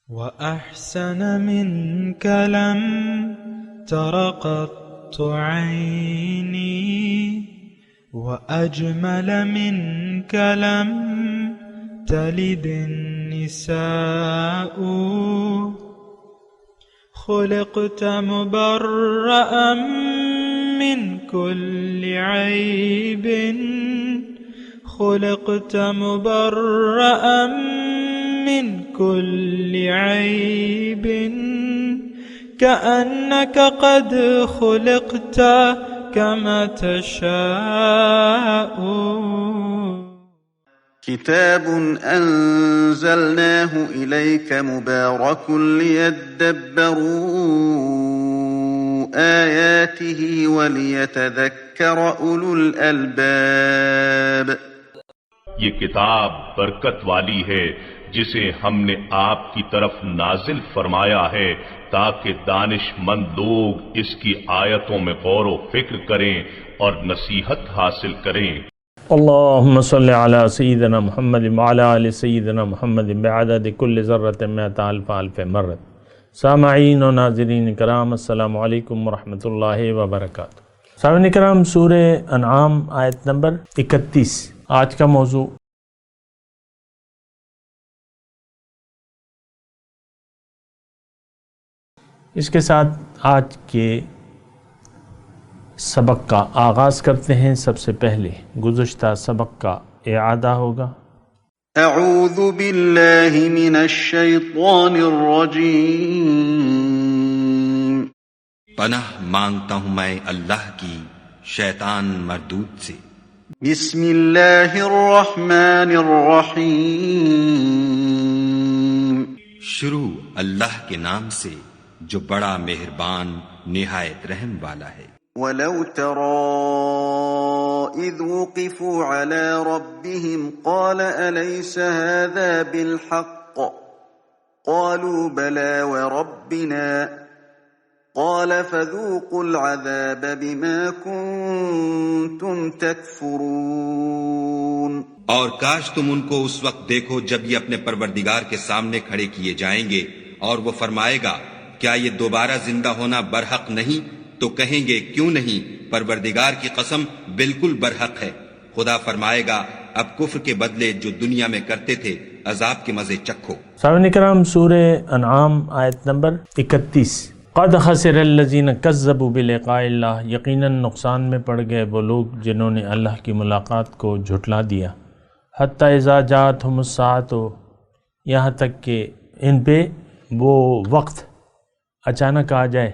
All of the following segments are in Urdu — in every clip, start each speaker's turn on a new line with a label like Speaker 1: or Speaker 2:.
Speaker 1: وأحسن منك لم تر قط عيني وأجمل منك لم تلد النساء خلقت مبرأ من كل عيب خلقت مبرأ من كل عيب كأنك قد خلقت كما تشاء.
Speaker 2: كتاب أنزلناه إليك مبارك ليدبروا آياته وليتذكر أولو الألباب.
Speaker 3: یہ کتاب برکت والی ہے جسے ہم نے آپ کی طرف نازل فرمایا ہے تاکہ دانش مند لوگ اس کی آیتوں میں غور و فکر کریں اور نصیحت حاصل کریں.
Speaker 4: اللہم صلی علی سیدنا محمد وعلی آل سیدنا محمد بعدد کل ذرۃ مئۃ الف الف مرۃ. سامعین و ناظرین کرام، السلام علیکم ورحمۃ اللہ وبرکاتہ. سامعین کرام، سورہ انعام آیت نمبر 31 آج کا موضوع. اس کے ساتھ آج کے سبق کا آغاز کرتے ہیں. سب سے پہلے گزشتہ سبق کا اعادہ ہوگا.
Speaker 2: اعوذ باللہ من الشیطان الرجیم.
Speaker 5: پناہ مانگتا ہوں میں اللہ کی شیطان مردود سے.
Speaker 2: بسم اللہ الرحمن الرحیم.
Speaker 5: شروع اللہ کے نام سے جو بڑا مہربان نہایت رحم والا ہے.
Speaker 2: وَلَوْ تَرَىٰ إِذْ وُقِفُوا عَلَىٰ رَبِّهِمْ قَالَ أَلَيْسَ هَٰذَا بِالْحَقِّ قَالُوا بَلَىٰ وَرَبِّنَا قَالَ فَذُوقُوا الْعَذَابَ بِمَا كُنتُمْ تَكْفُرُونَ.
Speaker 5: اور کاش تم ان کو اس وقت دیکھو جب یہ اپنے پروردگار کے سامنے کھڑے کیے جائیں گے اور وہ فرمائے گا کیا یہ دوبارہ زندہ ہونا برحق نہیں؟ تو کہیں گے کیوں نہیں، پروردگار کی قسم بالکل برحق ہے. خدا فرمائے گا اب کفر کے بدلے جو دنیا میں کرتے تھے عذاب کے مزے چکھو.
Speaker 4: سامعین کرام، سورہ انعام آیت نمبر 31. قد خسر الذین کذبوا بلقاء اللہ. یقیناً نقصان میں پڑ گئے وہ لوگ جنہوں نے اللہ کی ملاقات کو جھٹلا دیا. حتی اذا جاءتہم الساعۃ، یہاں تک کہ ان پہ وہ وقت اچانک آ جائے،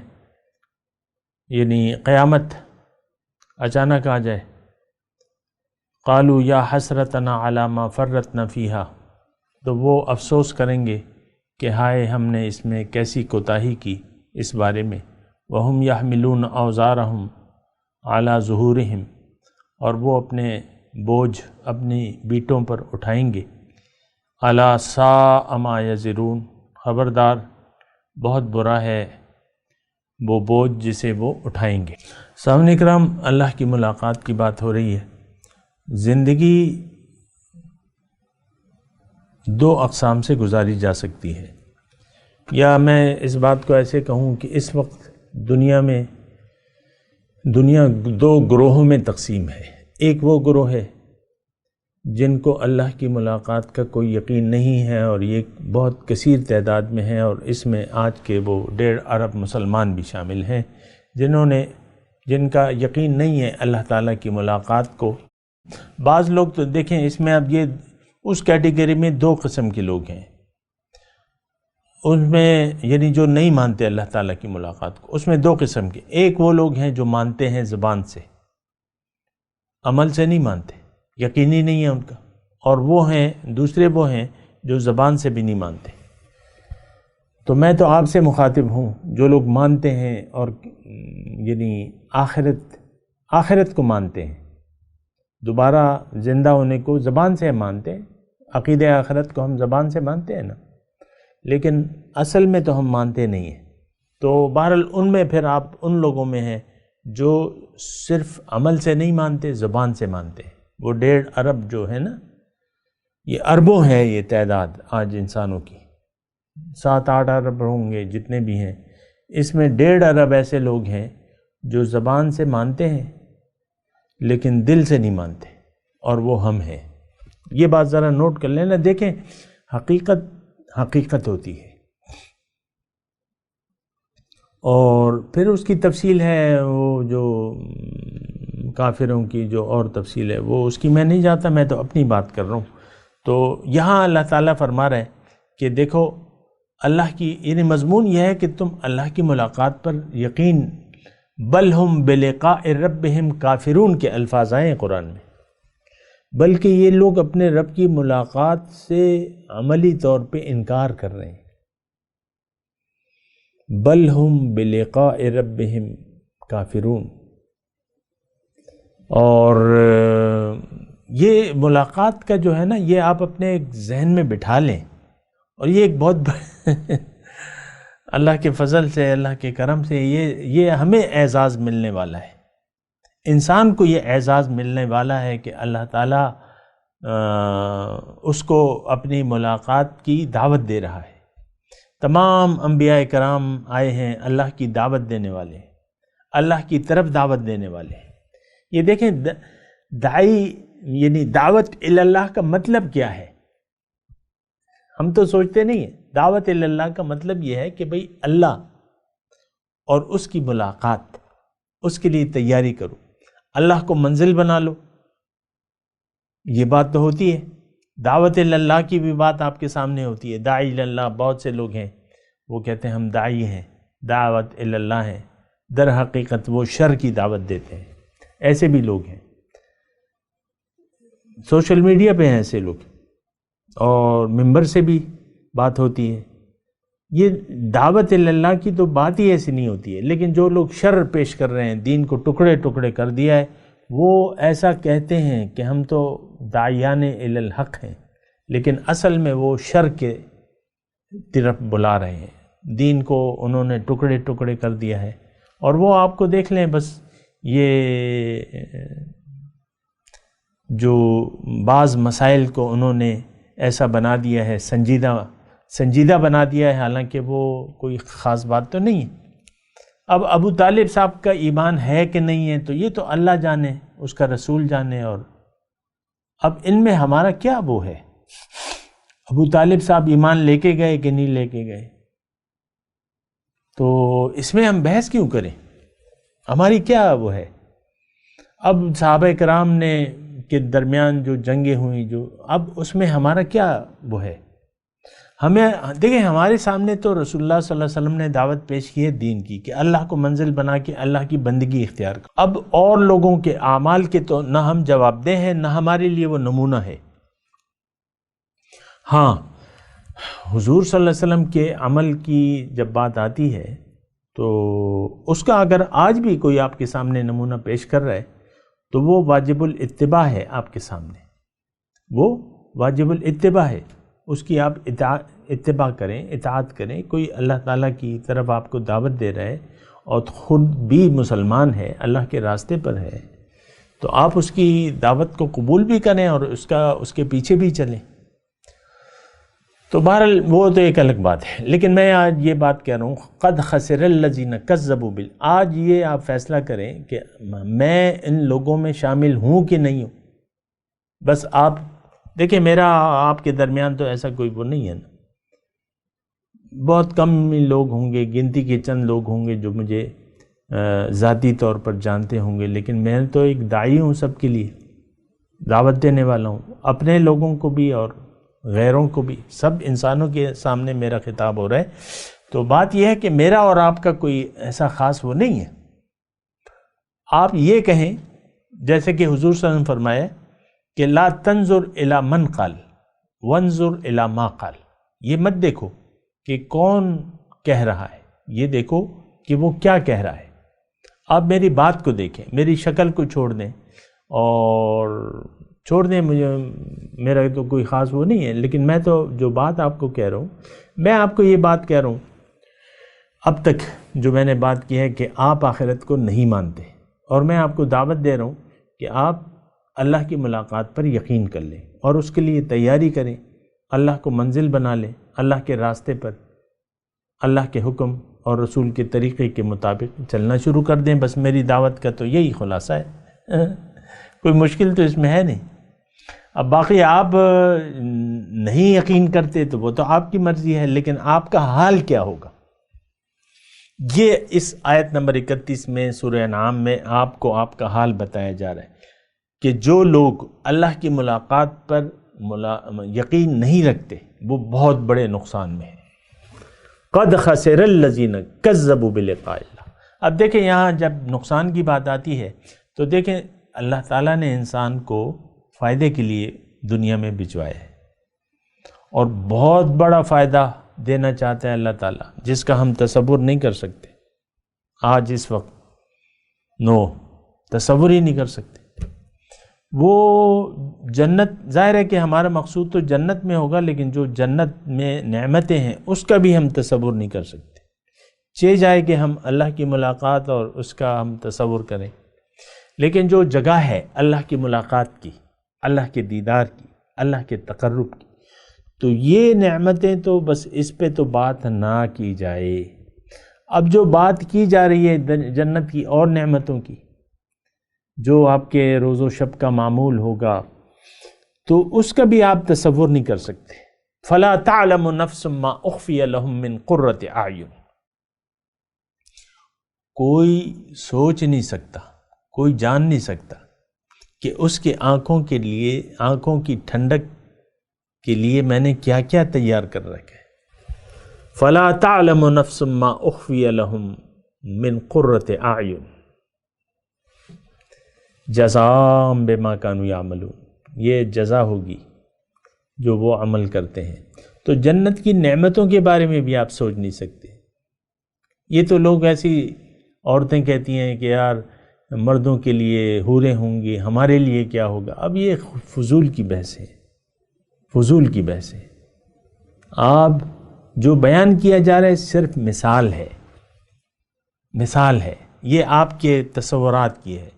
Speaker 4: یعنی قیامت اچانک آ جائے. قالوا یا حسرتنا علی ما فرطنا فیہا، تو وہ افسوس کریں گے کہ ہائے ہم نے اس میں کیسی کوتاہی کی اس بارے میں. وہم یحملون اوزارہم علی ظہورہم، اور وہ اپنے بوجھ اپنی بیٹوں پر اٹھائیں گے. الا ساء ما یزرون، خبردار بہت برا ہے وہ بوجھ جسے وہ اٹھائیں گے. سامعین کرام، اللہ کی ملاقات کی بات ہو رہی ہے. زندگی دو اقسام سے گزاری جا سکتی ہے، یا میں اس بات کو ایسے کہوں کہ اس وقت دنیا دو گروہوں میں تقسیم ہے. ایک وہ گروہ ہے جن کو اللہ کی ملاقات کا کوئی یقین نہیں ہے، اور یہ بہت کثیر تعداد میں ہے، اور اس میں آج کے وہ 1.5 ارب مسلمان بھی شامل ہیں جن کا یقین نہیں ہے اللہ تعالیٰ کی ملاقات کو. بعض لوگ تو دیکھیں اس میں اب یہ اس کیٹیگری میں 2 قسم کے لوگ ہیں. اس میں یعنی جو نہیں مانتے اللہ تعالیٰ کی ملاقات کو، اس میں 2 قسم کے. ایک وہ لوگ ہیں جو مانتے ہیں زبان سے، عمل سے نہیں مانتے، یقینی نہیں ہے ان کا. اور دوسرے وہ ہیں جو زبان سے بھی نہیں مانتے. تو میں تو آپ سے مخاطب ہوں جو لوگ مانتے ہیں اور یعنی آخرت کو مانتے ہیں، دوبارہ زندہ ہونے کو زبان سے مانتے ہیں. عقیدہ آخرت کو ہم زبان سے مانتے ہیں نا، لیکن اصل میں تو ہم مانتے نہیں ہیں. تو بہرحال ان میں پھر آپ ان لوگوں میں ہیں جو صرف عمل سے نہیں مانتے، زبان سے مانتے ہیں. وہ 1.5 ارب جو ہے نا، یہ اربوں ہے یہ تعداد آج انسانوں کی. 7-8 ارب ہوں گے جتنے بھی ہیں، اس میں 1.5 ارب ایسے لوگ ہیں جو زبان سے مانتے ہیں لیکن دل سے نہیں مانتے، اور وہ ہم ہیں۔ یہ بات ذرا نوٹ کر لینا۔ دیکھیں، حقیقت ہوتی ہے، اور پھر اس کی تفصیل ہے، وہ جو کافروں کی جو اور تفصیل ہے وہ اس کی میں نہیں جاتا، میں تو اپنی بات کر رہا ہوں۔ تو یہاں اللہ تعالیٰ فرما رہا ہے کہ دیکھو اللہ کی، یعنی مضمون یہ ہے کہ تم اللہ کی ملاقات پر یقین، بل ہم بلقاء ربہم کافرون کے الفاظ آئے ہیں قرآن میں، بلکہ یہ لوگ اپنے رب کی ملاقات سے عملی طور پہ انکار کر رہے ہیں۔ بل ہم بلقاء ربہم کافرون، اور یہ ملاقات کا جو ہے نا، یہ آپ اپنے ایک ذہن میں بٹھا لیں، اور یہ ایک بہت اللہ کے فضل سے، اللہ کے کرم سے یہ ہمیں اعزاز ملنے والا ہے، انسان کو یہ اعزاز ملنے والا ہے کہ اللہ تعالیٰ اس کو اپنی ملاقات کی دعوت دے رہا ہے۔ تمام انبیاء کرام آئے ہیں اللہ کی دعوت دینے والے، اللہ کی طرف دعوت دینے والے۔ یہ دیکھیں، داعی یعنی دعوت اللہ کا مطلب کیا ہے؟ ہم تو سوچتے نہیں ہیں۔ دعوت اللہ کا مطلب یہ ہے کہ بھئی اللہ اور اس کی ملاقات، اس کے لیے تیاری کرو، اللہ کو منزل بنا لو۔ یہ بات تو ہوتی ہے، دعوت اللہ کی بھی بات آپ کے سامنے ہوتی ہے۔ داعی اللہ، بہت سے لوگ ہیں وہ کہتے ہیں ہم داعی ہیں، دعوت اللہ ہیں، در حقیقت وہ شر کی دعوت دیتے ہیں۔ ایسے بھی لوگ ہیں، سوشل میڈیا پہ ہیں ایسے لوگ، اور ممبر سے بھی بات ہوتی ہے۔ یہ دعوت اللہ کی تو بات ہی ایسی نہیں ہوتی ہے، لیکن جو لوگ شر پیش کر رہے ہیں، دین کو ٹکڑے ٹکڑے کر دیا ہے، وہ ایسا کہتے ہیں کہ ہم تو داعیان الی الحق ہیں، لیکن اصل میں وہ شر کے طرف بلا رہے ہیں۔ دین کو انہوں نے ٹکڑے ٹکڑے کر دیا ہے، اور وہ آپ کو دیکھ لیں، بس یہ جو بعض مسائل کو انہوں نے ایسا بنا دیا ہے، سنجیدہ بنا دیا ہے، حالانکہ وہ کوئی خاص بات تو نہیں ہے۔ اب ابو طالب صاحب کا ایمان ہے کہ نہیں ہے تو یہ تو اللہ جانے، اس کا رسول جانے، اور اب ان میں ہمارا کیا وہ ہے؟ ابو طالب صاحب ایمان لے کے گئے کہ نہیں لے کے گئے؟ تو اس میں ہم بحث کیوں کریں؟ ہماری کیا وہ ہے؟ اب صحابہ کرام نے کے درمیان جو جنگیں ہوئیں، جو اب اس میں ہمارا کیا وہ ہے؟ ہمیں دیکھیں، ہمارے سامنے تو رسول اللہ صلی اللہ علیہ وسلم نے دعوت پیش کی ہے دین کی، کہ اللہ کو منزل بنا کے اللہ کی بندگی اختیار کر۔ اب اور لوگوں کے اعمال کے تو نہ ہم جواب دہ ہیں، نہ ہمارے لیے وہ نمونہ ہے۔ ہاں، حضور صلی اللہ علیہ وسلم کے عمل کی جب بات آتی ہے تو اس کا اگر آج بھی کوئی آپ کے سامنے نمونہ پیش کر رہا ہے تو وہ واجب الاتباع ہے آپ کے سامنے، وہ واجب الاتباع ہے، اس کی آپ اتباع کریں، اطاعت کریں۔ کوئی اللہ تعالیٰ کی طرف آپ کو دعوت دے رہا ہے اور خود بھی مسلمان ہے، اللہ کے راستے پر ہے، تو آپ اس کی دعوت کو قبول بھی کریں اور اس کے پیچھے بھی چلیں۔ تو بہرحال وہ تو ایک الگ بات ہے، لیکن میں آج یہ بات کہہ رہا ہوں، قد خسر الذین کذبوا آج یہ آپ فیصلہ کریں کہ میں ان لوگوں میں شامل ہوں کہ نہیں ہوں۔ بس آپ دیکھیں، میرا آپ کے درمیان تو ایسا کوئی وہ نہیں ہے نا، بہت کم لوگ ہوں گے، گنتی کے چند لوگ ہوں گے جو مجھے ذاتی طور پر جانتے ہوں گے، لیکن میں تو ایک داعی ہوں، سب کے لیے دعوت دینے والا ہوں، اپنے لوگوں کو بھی اور غیروں کو بھی، سب انسانوں کے سامنے میرا خطاب ہو رہا ہے۔ تو بات یہ ہے کہ میرا اور آپ کا کوئی ایسا خاص وہ نہیں ہے۔ آپ یہ کہیں جیسے کہ حضور صلی اللہ علیہ وسلم فرمایا کہ لا تنظر الی من قال وانظر الی ما قال، یہ مت دیکھو کہ کون کہہ رہا ہے، یہ دیکھو کہ وہ کیا کہہ رہا ہے۔ آپ میری بات کو دیکھیں، میری شکل کو چھوڑ دیں اور چھوڑ دیں، میرا تو کوئی خاص وہ نہیں ہے، لیکن میں تو جو بات آپ کو کہہ رہا ہوں، میں آپ کو یہ بات کہہ رہا ہوں، اب تک جو میں نے بات کی ہے کہ آپ آخرت کو نہیں مانتے، اور میں آپ کو دعوت دے رہا ہوں کہ آپ اللہ کی ملاقات پر یقین کر لیں اور اس کے لیے تیاری کریں، اللہ کو منزل بنا لیں، اللہ کے راستے پر اللہ کے حکم اور رسول کے طریقے کے مطابق چلنا شروع کر دیں. بس میری دعوت کا تو یہی خلاصہ ہے. کوئی مشکل تو اس میں ہے نہیں. اب باقی آپ نہیں یقین کرتے تو وہ تو آپ کی مرضی ہے، لیکن آپ کا حال کیا ہوگا؟ یہ اس آیت نمبر 31 میں سورہ انعام میں آپ کو آپ کا حال بتایا جا رہا ہے کہ جو لوگ اللہ کی ملاقات پر یقین نہیں رکھتے وہ بہت بڑے نقصان میں ہیں. قد خسر الذین کذبوا بلقاء اللہ. اب دیکھیں یہاں جب نقصان کی بات آتی ہے تو دیکھیں اللہ تعالیٰ نے انسان کو فائدے کے لیے دنیا میں بھجوایا ہے اور بہت بڑا فائدہ دینا چاہتا ہے اللہ تعالیٰ، جس کا ہم تصور نہیں کر سکتے. آج اس وقت تصور ہی نہیں کر سکتے. وہ جنت، ظاہر ہے کہ ہمارا مقصود تو جنت میں ہوگا، لیکن جو جنت میں نعمتیں ہیں اس کا بھی ہم تصور نہیں کر سکتے. چاہے جائے کہ ہم اللہ کی ملاقات اور اس کا ہم تصور کریں، لیکن جو جگہ ہے اللہ کی ملاقات کی، اللہ کے دیدار کی، اللہ کے تقرب کی، تو یہ نعمتیں تو بس اس پہ تو بات نہ کی جائے. اب جو بات کی جا رہی ہے جنت کی اور نعمتوں کی، جو آپ کے روز و شب کا معمول ہوگا، تو اس کا بھی آپ تصور نہیں کر سکتے. فَلَا تَعْلَمُ نَفْسٌ مَّا أُخْفِيَ لَهُم مِّن قُرَّةِ أَعْيُنٍ. کوئی سوچ نہیں سکتا، کوئی جان نہیں سکتا کہ اس کے آنکھوں کے لیے، آنکھوں کی ٹھنڈک کے لیے میں نے کیا کیا تیار کر رکھا ہے. فَلَا تَعْلَمُ نَفْسٌ مَّا أُخْفِيَ لَهُم مِّن قُرَّةِ أَعْيُنٍ جزاء بما كانوا يعملون. یہ جزا ہوگی جو وہ عمل کرتے ہیں. تو جنت کی نعمتوں کے بارے میں بھی آپ سوچ نہیں سکتے. یہ تو لوگ ایسی عورتیں کہتی ہیں کہ یار مردوں کے لیے حوریں ہوں گی، ہمارے لیے کیا ہوگا. اب یہ فضول کی بحث ہے، فضول کی بحث ہے. آپ جو بیان کیا جا رہا ہے صرف مثال ہے، مثال ہے. یہ آپ کے تصورات کی ہے.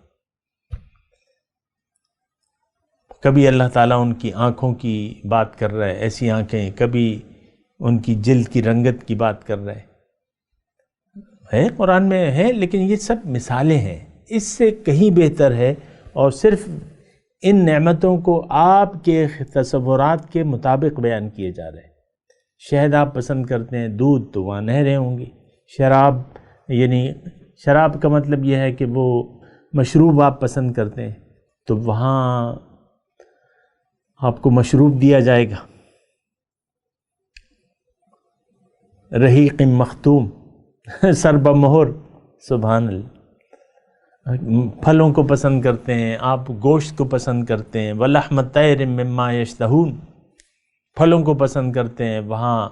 Speaker 4: کبھی اللہ تعالیٰ ان کی آنکھوں کی بات کر رہا ہے، ایسی آنکھیں، کبھی ان کی جلد کی رنگت کی بات کر رہا ہے قرآن میں ہے، لیکن یہ سب مثالیں ہیں. اس سے کہیں بہتر ہے اور صرف ان نعمتوں کو آپ کے تصورات کے مطابق بیان کیے جا رہے ہیں. شہد آپ پسند کرتے ہیں، دودھ تو وہاں نہریں ہوں گی. شراب، یعنی شراب کا مطلب یہ ہے کہ وہ مشروب آپ پسند کرتے ہیں تو وہاں آپ کو مشروب دیا جائے گا. رحیق مختوم، سرب مہر. سبحان اللہ. پھلوں کو پسند کرتے ہیں آپ، گوشت کو پسند کرتے ہیں. وَلَحْمَ طَيْرٍ مِّمَّا يَشْتَهُونَ. پھلوں کو پسند کرتے ہیں، وہاں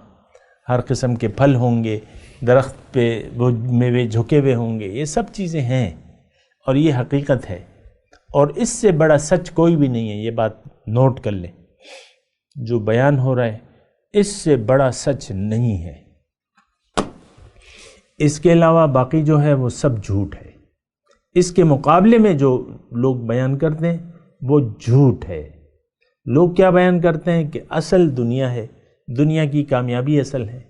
Speaker 4: ہر قسم کے پھل ہوں گے، درخت پہ وہ میوے جھکے ہوئے ہوں گے. یہ سب چیزیں ہیں اور یہ حقیقت ہے، اور اس سے بڑا سچ کوئی بھی نہیں ہے. یہ بات نوٹ کر لیں، جو بیان ہو رہا ہے اس سے بڑا سچ نہیں ہے. اس کے علاوہ باقی جو ہے وہ سب جھوٹ ہے. اس کے مقابلے میں جو لوگ بیان کرتے ہیں وہ جھوٹ ہے. لوگ کیا بیان کرتے ہیں کہ اصل دنیا ہے، دنیا کی کامیابی اصل ہے،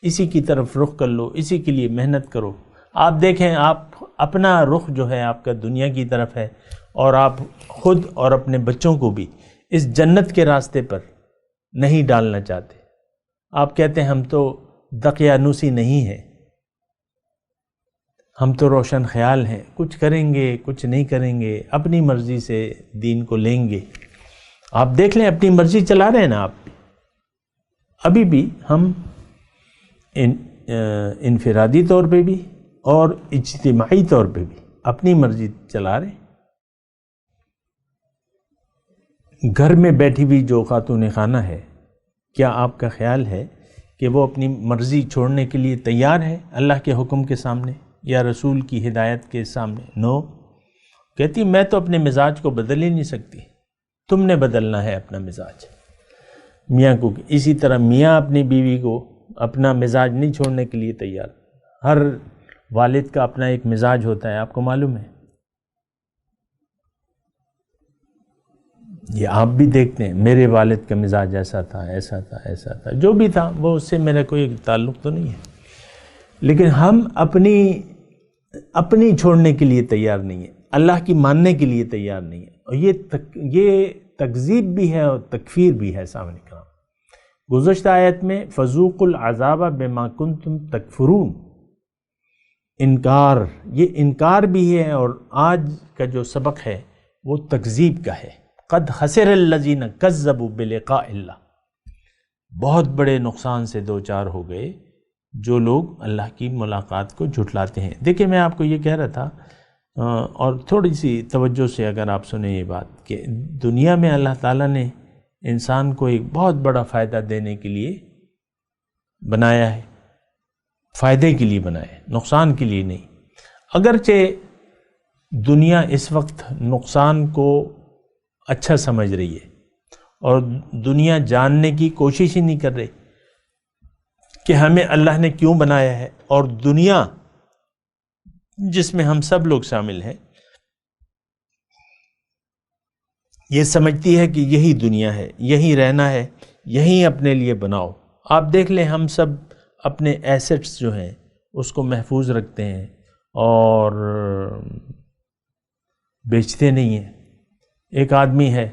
Speaker 4: اسی کی طرف رخ کر لو، اسی کے لیے محنت کرو. آپ دیکھیں، آپ اپنا رخ جو ہے آپ کا دنیا کی طرف ہے، اور آپ خود اور اپنے بچوں کو بھی اس جنت کے راستے پر نہیں ڈالنا چاہتے. آپ کہتے ہیں ہم تو دقیانوسی نہیں ہیں، ہم تو روشن خیال ہیں، کچھ کریں گے کچھ نہیں کریں گے، اپنی مرضی سے دین کو لیں گے. آپ دیکھ لیں، اپنی مرضی چلا رہے ہیں نا آپ بھی. ابھی بھی ہم انفرادی طور پہ بھی اور اجتماعی طور پہ بھی اپنی مرضی چلا رہے ہیں. گھر میں بیٹھی ہوئی جو خاتون خانہ ہے، کیا آپ کا خیال ہے کہ وہ اپنی مرضی چھوڑنے کے لیے تیار ہے اللہ کے حکم کے سامنے یا رسول کی ہدایت کے سامنے؟ نو. کہتی میں تو اپنے مزاج کو بدل ہی نہیں سکتی. تم نے بدلنا ہے اپنا مزاج. میاں کو اسی طرح میاں اپنی بیوی کو اپنا مزاج نہیں چھوڑنے کے لیے تیار. ہر والد کا اپنا ایک مزاج ہوتا ہے، آپ کو معلوم ہے. یہ آپ بھی دیکھتے ہیں، میرے والد کا مزاج ایسا تھا، ایسا تھا، ایسا تھا. جو بھی تھا وہ اس سے میرا کوئی تعلق تو نہیں ہے. لیکن ہم اپنی چھوڑنے کے لیے تیار نہیں ہیں، اللہ کی ماننے کے لیے تیار نہیں ہیں، اور یہ تکذیب بھی ہے اور تکفیر بھی ہے۔ سامنے کرام گزشتہ آیت میں فذوقوا العذاب بما کنتم تکفرون، انکار، یہ انکار بھی ہے، اور آج کا جو سبق ہے وہ تکذیب کا ہے۔ قد خسر الذین کذبوا بلقاء اللہ، بہت بڑے نقصان سے دوچار ہو گئے جو لوگ اللہ کی ملاقات کو جھٹلاتے ہیں۔ دیکھیں میں آپ کو یہ کہہ رہا تھا، اور تھوڑی سی توجہ سے اگر آپ سنیں یہ بات، کہ دنیا میں اللہ تعالیٰ نے انسان کو ایک بہت بڑا فائدہ دینے کے لیے بنایا ہے، فائدے کے لیے بنایا ہے، نقصان کے لیے نہیں۔ اگرچہ دنیا اس وقت نقصان کو اچھا سمجھ رہی ہے، اور دنیا جاننے کی کوشش ہی نہیں کر رہی کہ ہمیں اللہ نے کیوں بنایا ہے، اور دنیا جس میں ہم سب لوگ شامل ہیں یہ سمجھتی ہے کہ یہی دنیا ہے، یہی رہنا ہے، یہی اپنے لیے بناؤ۔ آپ دیکھ لیں ہم سب اپنے ایسٹس جو ہیں اس کو محفوظ رکھتے ہیں اور بیچتے نہیں ہیں۔ ایک آدمی ہے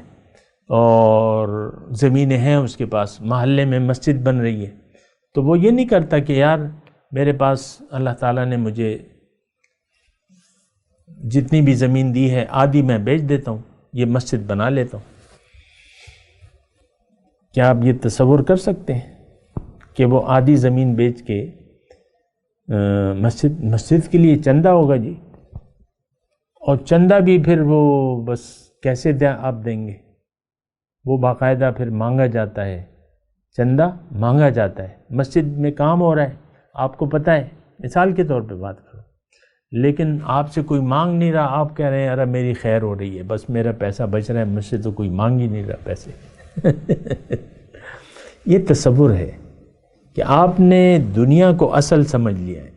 Speaker 4: اور زمینیں ہیں اس کے پاس، محلے میں مسجد بن رہی ہے، تو وہ یہ نہیں کرتا کہ یار میرے پاس اللہ تعالیٰ نے مجھے جتنی بھی زمین دی ہے آدھی میں بیچ دیتا ہوں، یہ مسجد بنا لیتا ہوں۔ کیا آپ یہ تصور کر سکتے ہیں کہ وہ آدھی زمین بیچ کے مسجد کے لیے چندہ ہوگا جی، اور چندہ بھی پھر وہ بس کیسے آپ دیں گے، وہ باقاعدہ پھر مانگا جاتا ہے، چندہ مانگا جاتا ہے۔ مسجد میں کام ہو رہا ہے، آپ کو پتہ ہے، مثال کے طور پہ بات کرو، لیکن آپ سے کوئی مانگ نہیں رہا، آپ کہہ رہے ہیں ارے میری خیر ہو رہی ہے، بس میرا پیسہ بچ رہا ہے، مجھ سے تو کوئی مانگ ہی نہیں رہا پیسے۔ یہ تصور ہے کہ آپ نے دنیا کو اصل سمجھ لیا ہے،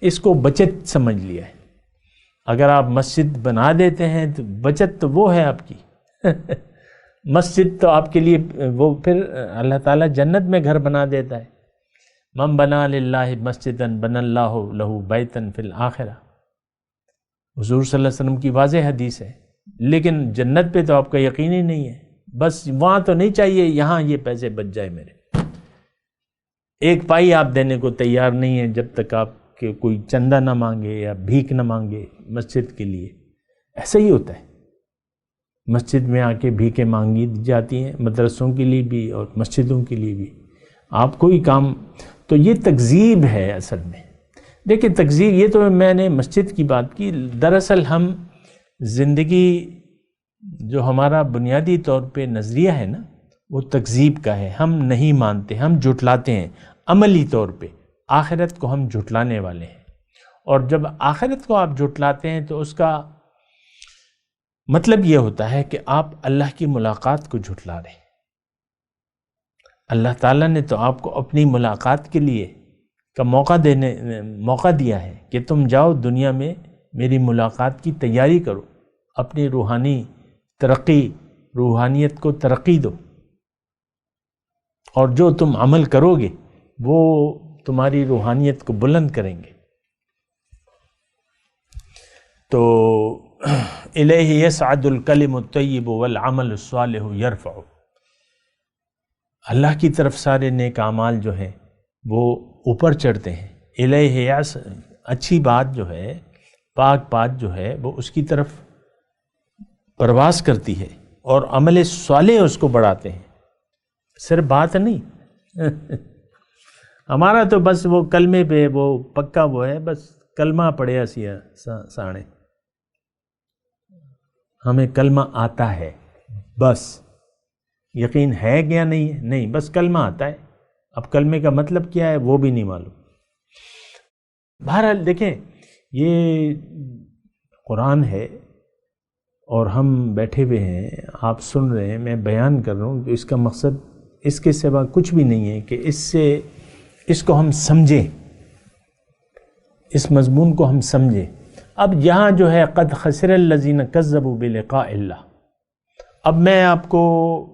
Speaker 4: اس کو بچت سمجھ لیا ہے۔ اگر آپ مسجد بنا دیتے ہیں تو بچت تو وہ ہے آپ کی، مسجد تو آپ کے لیے وہ پھر اللہ تعالیٰ جنت میں گھر بنا دیتا ہے۔ من بنا للہ مسجدا بنا اللہ لہ بیتا فی الآخرہ، حضور صلی اللہ علیہ وسلم کی واضح حدیث ہے۔ لیکن جنت پہ تو آپ کا یقین ہی نہیں ہے، بس وہاں تو نہیں چاہیے، یہاں یہ پیسے بچ جائے میرے۔ ایک پائی آپ دینے کو تیار نہیں ہے جب تک آپ کے کوئی چندہ نہ مانگے یا بھیک نہ مانگے مسجد کے لیے۔ ایسا ہی ہوتا ہے، مسجد میں آ کے بھیکیں مانگی جاتی ہیں، مدرسوں کے لیے بھی اور مسجدوں کے لیے بھی۔ آپ کوئی کام، تو یہ تکذیب ہے اصل میں۔ دیکھیں تکذیب، یہ تو میں نے مسجد کی بات کی، دراصل ہم زندگی جو ہمارا بنیادی طور پہ نظریہ ہے نا وہ تکذیب کا ہے، ہم نہیں مانتے، ہم جھٹلاتے ہیں عملی طور پہ، آخرت کو ہم جھٹلانے والے ہیں۔ اور جب آخرت کو آپ جھٹلاتے ہیں تو اس کا مطلب یہ ہوتا ہے کہ آپ اللہ کی ملاقات کو جھٹلا رہے ہیں۔ اللہ تعالیٰ نے تو آپ کو اپنی ملاقات کے لیے کا موقع دیا ہے کہ تم جاؤ دنیا میں میری ملاقات کی تیاری کرو، اپنی روحانی ترقی، روحانیت کو ترقی دو، اور جو تم عمل کرو گے وہ تمہاری روحانیت کو بلند کریں گے۔ تو الیہ یصعد الکلم الطیب والعمل الصالح یرفع، اللہ کی طرف سارے نیک اعمال جو ہیں وہ اوپر چڑھتے ہیں۔ الیہ اچھی بات جو ہے، پاک بات جو ہے وہ اس کی طرف پرواز کرتی ہے، اور عمل صالح اس کو بڑھاتے ہیں۔ صرف بات نہیں ہمارا تو بس وہ کلمے پہ وہ پکا وہ ہے، بس کلمہ پڑھیا سیا ساڑے، ہمیں کلمہ آتا ہے، بس یقین ہے کیا نہیں، بس کلمہ آتا ہے۔ اب کلمے کا مطلب کیا ہے وہ بھی نہیں معلوم۔ بہرحال دیکھیں یہ قرآن ہے اور ہم بیٹھے ہوئے ہیں، آپ سن رہے ہیں، میں بیان کر رہا ہوں کہ اس کا مقصد اس کے سوا کچھ بھی نہیں ہے کہ اس کو ہم سمجھیں، اس مضمون کو ہم سمجھیں۔ اب یہاں جو ہے قد خسر الذین کذبوا بلقاء اللہ، اب میں آپ کو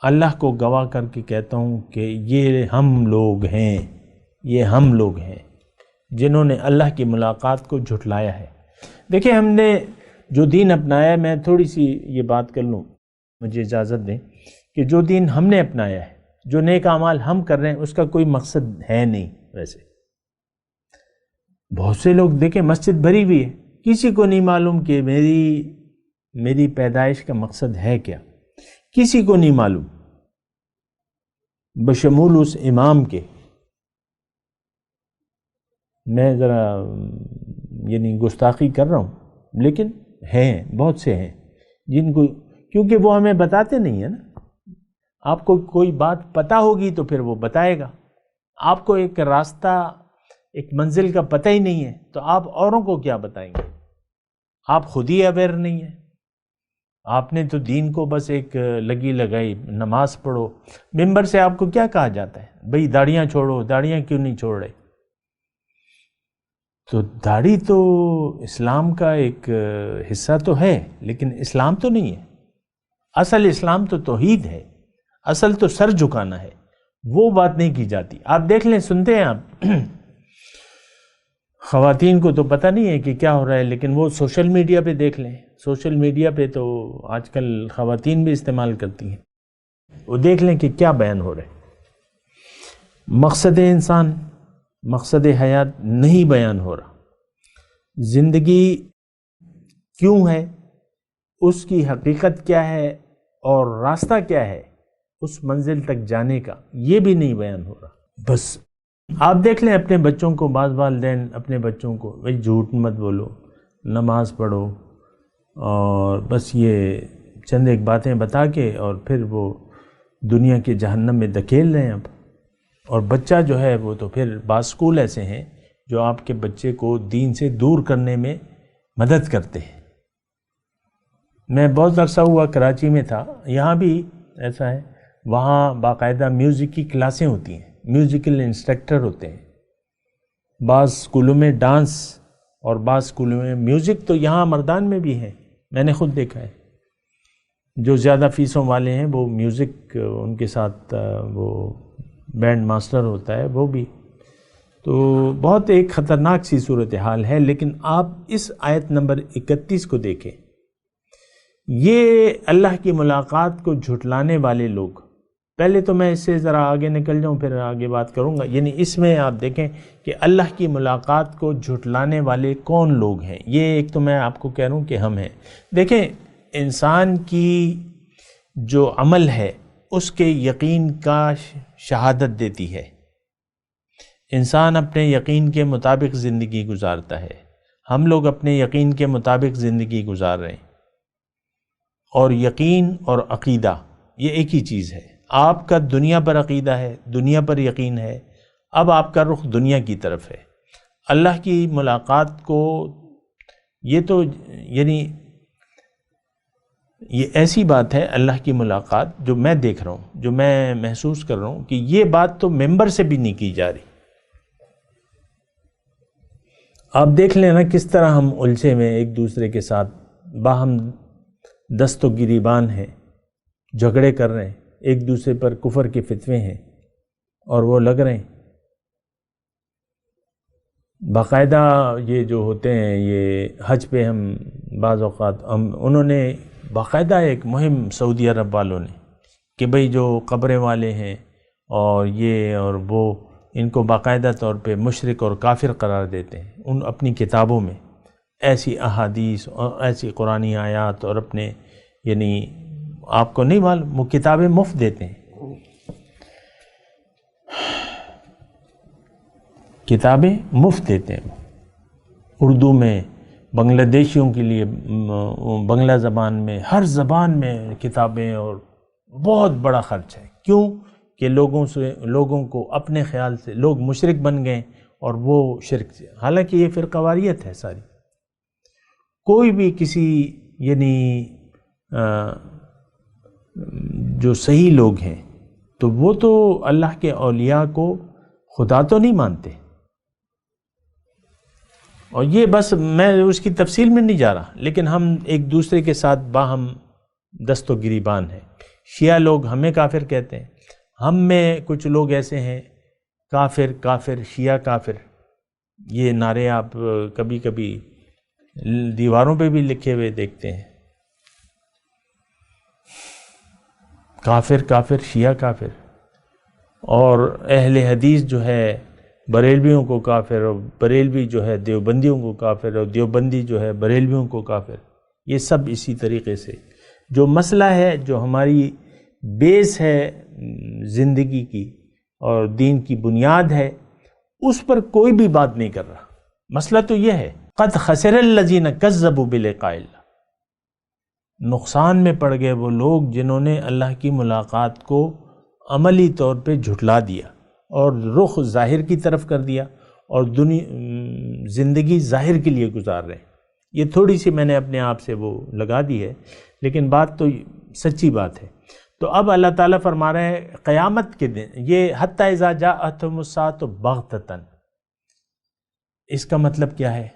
Speaker 4: اللہ کو گواہ کر کے کہتا ہوں کہ یہ ہم لوگ ہیں، یہ ہم لوگ ہیں جنہوں نے اللہ کی ملاقات کو جھٹلایا ہے۔ دیکھیں ہم نے جو دین اپنایا ہے، میں تھوڑی سی یہ بات کر لوں، مجھے اجازت دیں، کہ جو دین ہم نے اپنایا ہے، جو نیک اعمال ہم کر رہے ہیں، اس کا کوئی مقصد ہے نہیں۔ ویسے بہت سے لوگ دیکھیں مسجد بھری ہوئی ہے، کسی کو نہیں معلوم کہ میری پیدائش کا مقصد ہے کیا، کسی کو نہیں معلوم بشمول اس امام کے۔ میں ذرا گستاخی کر رہا ہوں، لیکن ہیں بہت سے ہیں جن کو، کیونکہ وہ ہمیں بتاتے نہیں ہیں نا۔ آپ کو کوئی بات پتہ ہوگی تو پھر وہ بتائے گا، آپ کو ایک راستہ، ایک منزل کا پتہ ہی نہیں ہے تو آپ اوروں کو کیا بتائیں گے؟ آپ خود ہی اویئر نہیں ہیں۔ آپ نے تو دین کو بس ایک لگی لگائی، نماز پڑھو، ممبر سے آپ کو کیا کہا جاتا ہے؟ بھئی داڑیاں چھوڑو، داڑیاں کیوں نہیں چھوڑ رہے؟ تو داڑھی تو اسلام کا ایک حصہ تو ہے، لیکن اسلام تو نہیں ہے۔ اصل اسلام تو توحید ہے، اصل تو سر جھکانا ہے، وہ بات نہیں کی جاتی۔ آپ دیکھ لیں، سنتے ہیں آپ خواتین کو تو پتہ نہیں ہے کہ کیا ہو رہا ہے، لیکن وہ سوشل میڈیا پہ دیکھ لیں، سوشل میڈیا پہ تو آج کل خواتین بھی استعمال کرتی ہیں، وہ دیکھ لیں کہ کیا بیان ہو رہا ہے۔ مقصد انسان، مقصد حیات نہیں بیان ہو رہا۔ زندگی کیوں ہے، اس کی حقیقت کیا ہے اور راستہ کیا ہے اس منزل تک جانے کا، یہ بھی نہیں بیان ہو رہا۔ بس آپ دیکھ لیں اپنے بچوں کو، بعض والدین اپنے بچوں کو بھئی جھوٹ مت بولو، نماز پڑھو، اور بس یہ چند ایک باتیں بتا کے اور پھر وہ دنیا کے جہنم میں دھکیل رہے ہیں اب۔ اور بچہ جو ہے وہ تو پھر بعض اسکول ایسے ہیں جو آپ کے بچے کو دین سے دور کرنے میں مدد کرتے ہیں۔ میں بہت عرصہ ہوا کراچی میں تھا، یہاں بھی ایسا ہے، وہاں باقاعدہ میوزک کی کلاسیں ہوتی ہیں، میوزیکل انسٹرکٹر ہوتے ہیں۔ بعض اسکولوں میں ڈانس اور بعض اسکولوں میں میوزک، تو یہاں مردان میں بھی ہے، میں نے خود دیکھا ہے۔ جو زیادہ فیسوں والے ہیں وہ میوزک، ان کے ساتھ وہ بینڈ ماسٹر ہوتا ہے، وہ بھی۔ تو بہت ایک خطرناک سی صورتحال ہے۔ لیکن آپ اس آیت نمبر 31 کو دیکھیں، یہ اللہ کی ملاقات کو جھٹلانے والے لوگ، پہلے تو میں اس سے ذرا آگے نکل جاؤں پھر آگے بات کروں گا، یعنی اس میں آپ دیکھیں کہ اللہ کی ملاقات کو جھٹلانے والے کون لوگ ہیں۔ یہ ایک تو میں آپ کو کہہ رہا ہوں کہ ہم ہیں۔ دیکھیں انسان کی جو عمل ہے اس کے یقین کا شہادت دیتی ہے۔ انسان اپنے یقین کے مطابق زندگی گزارتا ہے، ہم لوگ اپنے یقین کے مطابق زندگی گزار رہے ہیں۔ اور یقین اور عقیدہ یہ ایک ہی چیز ہے۔ آپ کا دنیا پر عقیدہ ہے، دنیا پر یقین ہے، اب آپ کا رخ دنیا کی طرف ہے۔ اللہ کی ملاقات کو، یہ تو یعنی یہ ایسی بات ہے، اللہ کی ملاقات جو میں دیکھ رہا ہوں، جو میں محسوس کر رہا ہوں، کہ یہ بات تو ممبر سے بھی نہیں کی جا رہی۔ آپ دیکھ لیں نا کس طرح ہم الجھے میں ایک دوسرے کے ساتھ باہم دست و گریبان ہیں، جھگڑے کر رہے ہیں، ایک دوسرے پر کفر کے فتوے ہیں اور وہ لگ رہے ہیں۔ باقاعدہ یہ جو ہوتے ہیں، یہ حج پہ ہم بعض اوقات انہوں نے باقاعدہ ایک مہم سعودی عرب والوں نے کہ بھئی جو قبریں والے ہیں اور یہ اور وہ، ان کو باقاعدہ طور پہ مشرک اور کافر قرار دیتے ہیں۔ ان اپنی کتابوں میں ایسی احادیث اور ایسی قرآنی آیات، اور اپنے یعنی آپ کو نہیں معلوم، وہ کتابیں مفت دیتے ہیں، کتابیں مفت دیتے ہیں اردو میں، بنگلہ دیشیوں کے لیے بنگلہ زبان میں، ہر زبان میں کتابیں، اور بہت بڑا خرچ ہے۔ کیوں کہ لوگوں کو اپنے خیال سے لوگ مشرک بن گئے اور وہ شرک سے، حالانکہ یہ فرقہ واریت ہے ساری۔ کوئی بھی کسی یعنی جو صحیح لوگ ہیں تو وہ تو اللہ کے اولیاء کو خدا تو نہیں مانتے۔ اور یہ بس میں اس کی تفصیل میں نہیں جا رہا، لیکن ہم ایک دوسرے کے ساتھ باہم دست و گریبان ہیں۔ شیعہ لوگ ہمیں کافر کہتے ہیں، ہم میں کچھ لوگ ایسے ہیں کافر کافر، شیعہ کافر، یہ نعرے آپ کبھی کبھی دیواروں پہ بھی لکھے ہوئے دیکھتے ہیں، کافر کافر، شیعہ کافر، اور اہل حدیث جو ہے بریلویوں کو کافر، اور بریلوی جو ہے دیوبندیوں کو کافر، اور دیوبندی جو ہے بریلویوں کو کافر. یہ سب اسی طریقے سے جو مسئلہ ہے، جو ہماری بیس ہے زندگی کی اور دین کی بنیاد ہے، اس پر کوئی بھی بات نہیں کر رہا. مسئلہ تو یہ ہے قد خسر الذین کذبوا بلقاء اللہ، نقصان میں پڑ گئے وہ لوگ جنہوں نے اللہ کی ملاقات کو عملی طور پہ جھٹلا دیا اور رخ ظاہر کی طرف کر دیا، اور زندگی ظاہر کے لیے گزار رہے ہیں. یہ تھوڑی سی میں نے اپنے آپ سے وہ لگا دی ہے، لیکن بات تو سچی بات ہے. تو اب اللہ تعالیٰ فرما رہے ہیں قیامت کے دن، یہ حتی اذا جاءتہم الساعۃ بغتۃ، اس کا مطلب کیا ہے؟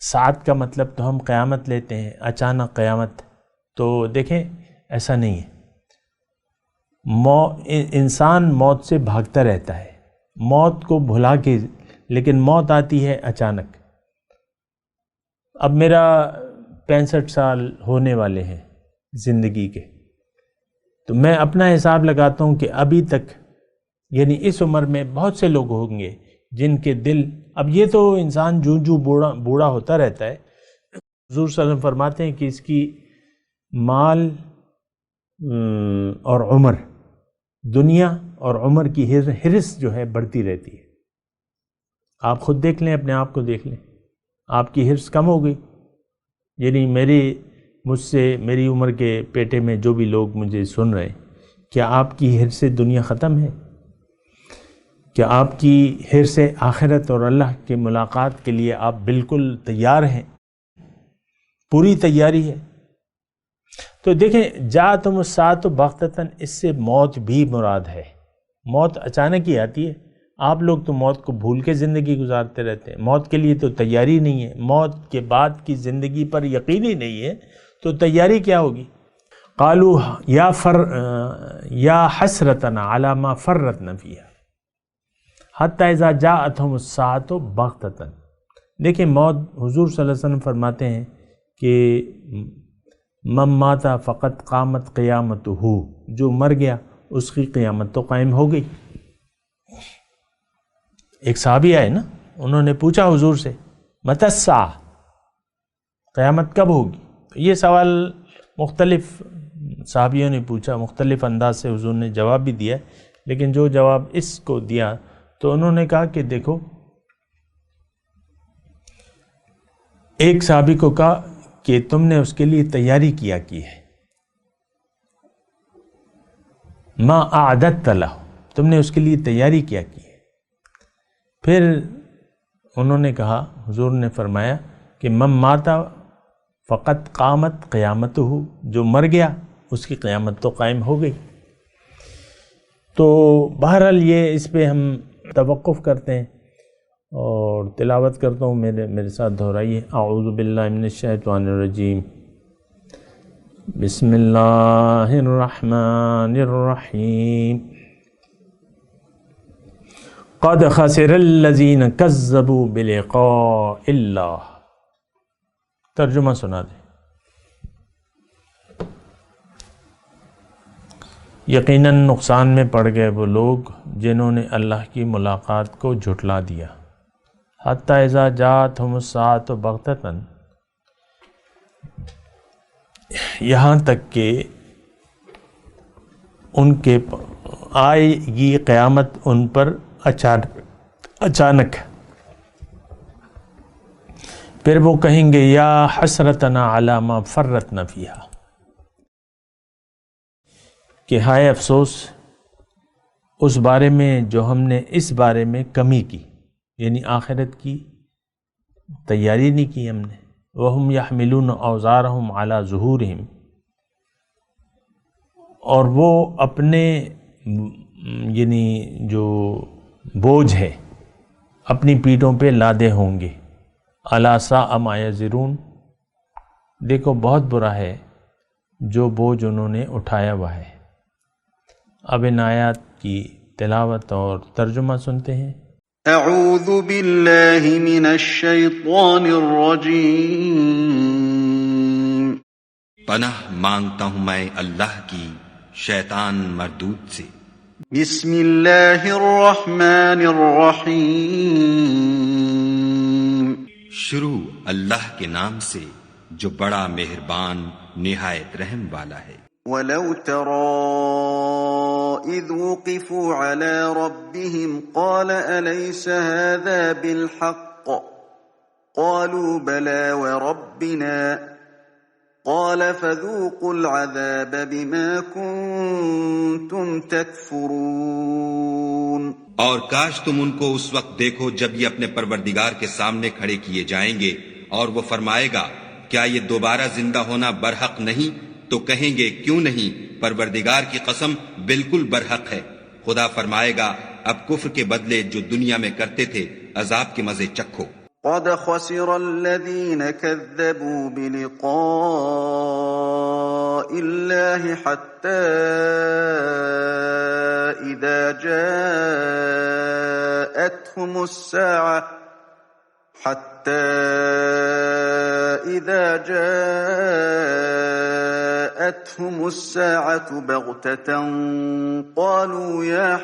Speaker 4: ساعت کا مطلب تو ہم قیامت لیتے ہیں، اچانک قیامت. تو دیکھیں ایسا نہیں ہے، انسان موت سے بھاگتا رہتا ہے، موت کو بھلا کے، لیکن موت آتی ہے اچانک. اب میرا 65 سال ہونے والے ہیں زندگی کے، تو میں اپنا حساب لگاتا ہوں کہ ابھی تک، یعنی اس عمر میں بہت سے لوگ ہوں گے جن کے دل، اب یہ تو انسان جو بوڑھا ہوتا رہتا ہے. حضور صلی اللہ علیہ وسلم فرماتے ہیں کہ اس کی مال اور عمر، دنیا اور عمر کی حرص جو ہے بڑھتی رہتی ہے. آپ خود دیکھ لیں، اپنے آپ کو دیکھ لیں، آپ کی حرص کم ہو گئی. یعنی مجھ سے میری عمر کے پیٹے میں جو بھی لوگ مجھے سن رہے ہیں، کیا آپ کی حرص دنیا ختم ہے؟ کیا آپ کی حرص آخرت اور اللہ کے ملاقات کے لیے آپ بالکل تیار ہیں؟ پوری تیاری ہے؟ تو دیکھیں جاءتہم الساعۃ بغتۃ، اس سے موت بھی مراد ہے. موت اچانک ہی آتی ہے. آپ لوگ تو موت کو بھول کے زندگی گزارتے رہتے ہیں، موت کے لیے تو تیاری نہیں ہے، موت کے بعد کی زندگی پر یقین ہی نہیں ہے، تو تیاری کیا ہوگی؟ قالوا یا حسرتنا علی ما فرطنا فیہا حتی اذا جاءتہم الساعۃ بغتۃ. دیکھیں موت، حضور صلی اللہ علیہ وسلم فرماتے ہیں کہ من مات فقط قامت قیامتہ، جو مر گیا اس کی قیامت تو قائم ہو گئی. ایک صحابی آئے نا، انہوں نے پوچھا حضور سے متی الساعہ، قیامت کب ہوگی؟ یہ سوال مختلف صحابیوں نے پوچھا، مختلف انداز سے حضور نے جواب بھی دیا، لیکن جو جواب اس کو دیا تو انہوں نے کہا کہ دیکھو، ایک صحابی کو کہا کہ تم نے اس کے لیے تیاری کیا کی ہے، ما اعددت لہ، تم نے اس کے لیے تیاری کیا کی ہے. پھر انہوں نے کہا، حضور نے فرمایا کہ من مات فقط قامت قیامتہ، جو مر گیا اس کی قیامت تو قائم ہو گئی. تو بہرحال یہ اس پہ ہم توقف کرتے ہیں اور تلاوت کرتا ہوں، میرے ساتھ دہرائیے. اعوذ باللہ من الشیطان الرجیم، بسم اللہ الرحمن الرحیم. قد خسر الذین کذبوا بلقاء اللہ. ترجمہ سنا دیں. یقیناً نقصان میں پڑ گئے وہ لوگ جنہوں نے اللہ کی ملاقات کو جھٹلا دیا. حتی اذا جاءتہم الساعۃ بغتۃ، یہاں تک کہ ان کے آئے گی قیامت ان پر اچانک. پھر وہ کہیں گے یا حسرتنا علی ما فرطنا فیہا، کہ ہائے افسوس اس بارے میں جو ہم نے اس بارے میں کمی کی، یعنی آخرت کی تیاری نہیں کی ہم نے. وَهُمْ يَحْمِلُونَ أَوْزَارَهُمْ عَلَى ظُهُورِهِمْ، اور وہ اپنے یعنی جو بوجھ ہے اپنی پیٹھوں پہ لادے ہوں گے. أَلَا سَاءَ مَا يَزِرُونَ، دیکھو بہت برا ہے جو بوجھ انہوں نے اٹھایا ہوا ہے. اب ان آیات کی تلاوت اور ترجمہ سنتے ہیں۔
Speaker 2: اعوذ باللہ من الشیطان الرجیم،
Speaker 5: پناہ مانگتا ہوں میں اللہ کی شیطان مردود سے۔
Speaker 2: بسم اللہ الرحمن الرحیم،
Speaker 5: شروع اللہ کے نام سے جو بڑا مہربان نہایت رحم والا ہے۔
Speaker 2: وَلَوْ تَرَىٰ إِذْ وُقِفُوا عَلَىٰ رَبِّهِمْ قَالَ أَلَيْسَ هَٰذَا بِالْحَقِّ قَالُوا بَلَىٰ وَرَبِّنَا قَالَ فَذُوقُوا الْعَذَابَ بِمَا كُنتُمْ تَكْفُرُونَ۔
Speaker 5: اور کاش تم ان کو اس وقت دیکھو جب یہ اپنے پروردگار کے سامنے کھڑے کیے جائیں گے اور وہ فرمائے گا کیا یہ دوبارہ زندہ ہونا برحق نہیں؟ تو کہیں گے کیوں نہیں؟ پروردگار کی قسم بالکل برحق ہے۔ خدا فرمائے گا اب کفر کے بدلے جو دنیا میں کرتے تھے عذاب کے مزے چکھو۔
Speaker 2: قد خسر الذين كذبوا بلقاء الله حتى إذا جاءتهم الساعة بغتة قالوا يا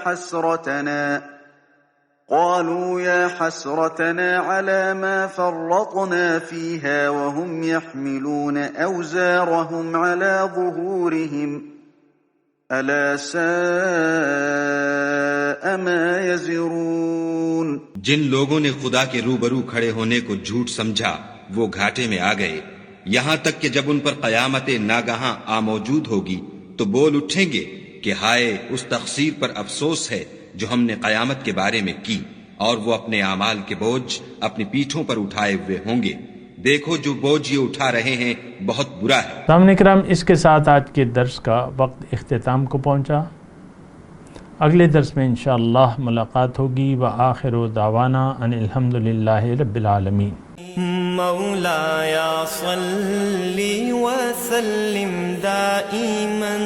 Speaker 2: حسرتنا على ما فرطنا فيها وهم يحملون أوزارهم على ظهورهم ألا ساء ما يزرون۔
Speaker 5: جن لوگوں نے خدا کے روبرو کھڑے ہونے کو جھوٹ سمجھا وہ گھاٹے میں آ گئے، یہاں تک کہ جب ان پر قیامت ناگہاں آ موجود ہوگی تو بول اٹھیں گے کہ ہائے اس تقصیر پر افسوس ہے جو ہم نے قیامت کے بارے میں کی، اور وہ اپنے اعمال کے بوجھ اپنی پیٹھوں پر اٹھائے ہوئے ہوں گے۔ دیکھو جو بوجھ یہ اٹھا رہے ہیں بہت برا ہے۔
Speaker 4: سامعین کرام، اس کے ساتھ آج کے درس کا وقت اختتام کو پہنچا۔ اگلے درس میں انشاءاللہ ملاقات ہوگی۔ وآخر دعوانا ان الحمدللہ رب العالمین۔
Speaker 6: مولاي صل وسلم دائما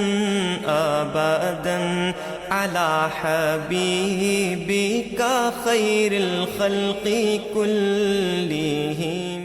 Speaker 6: ابدا على حبيبك خير الخلق كلهم۔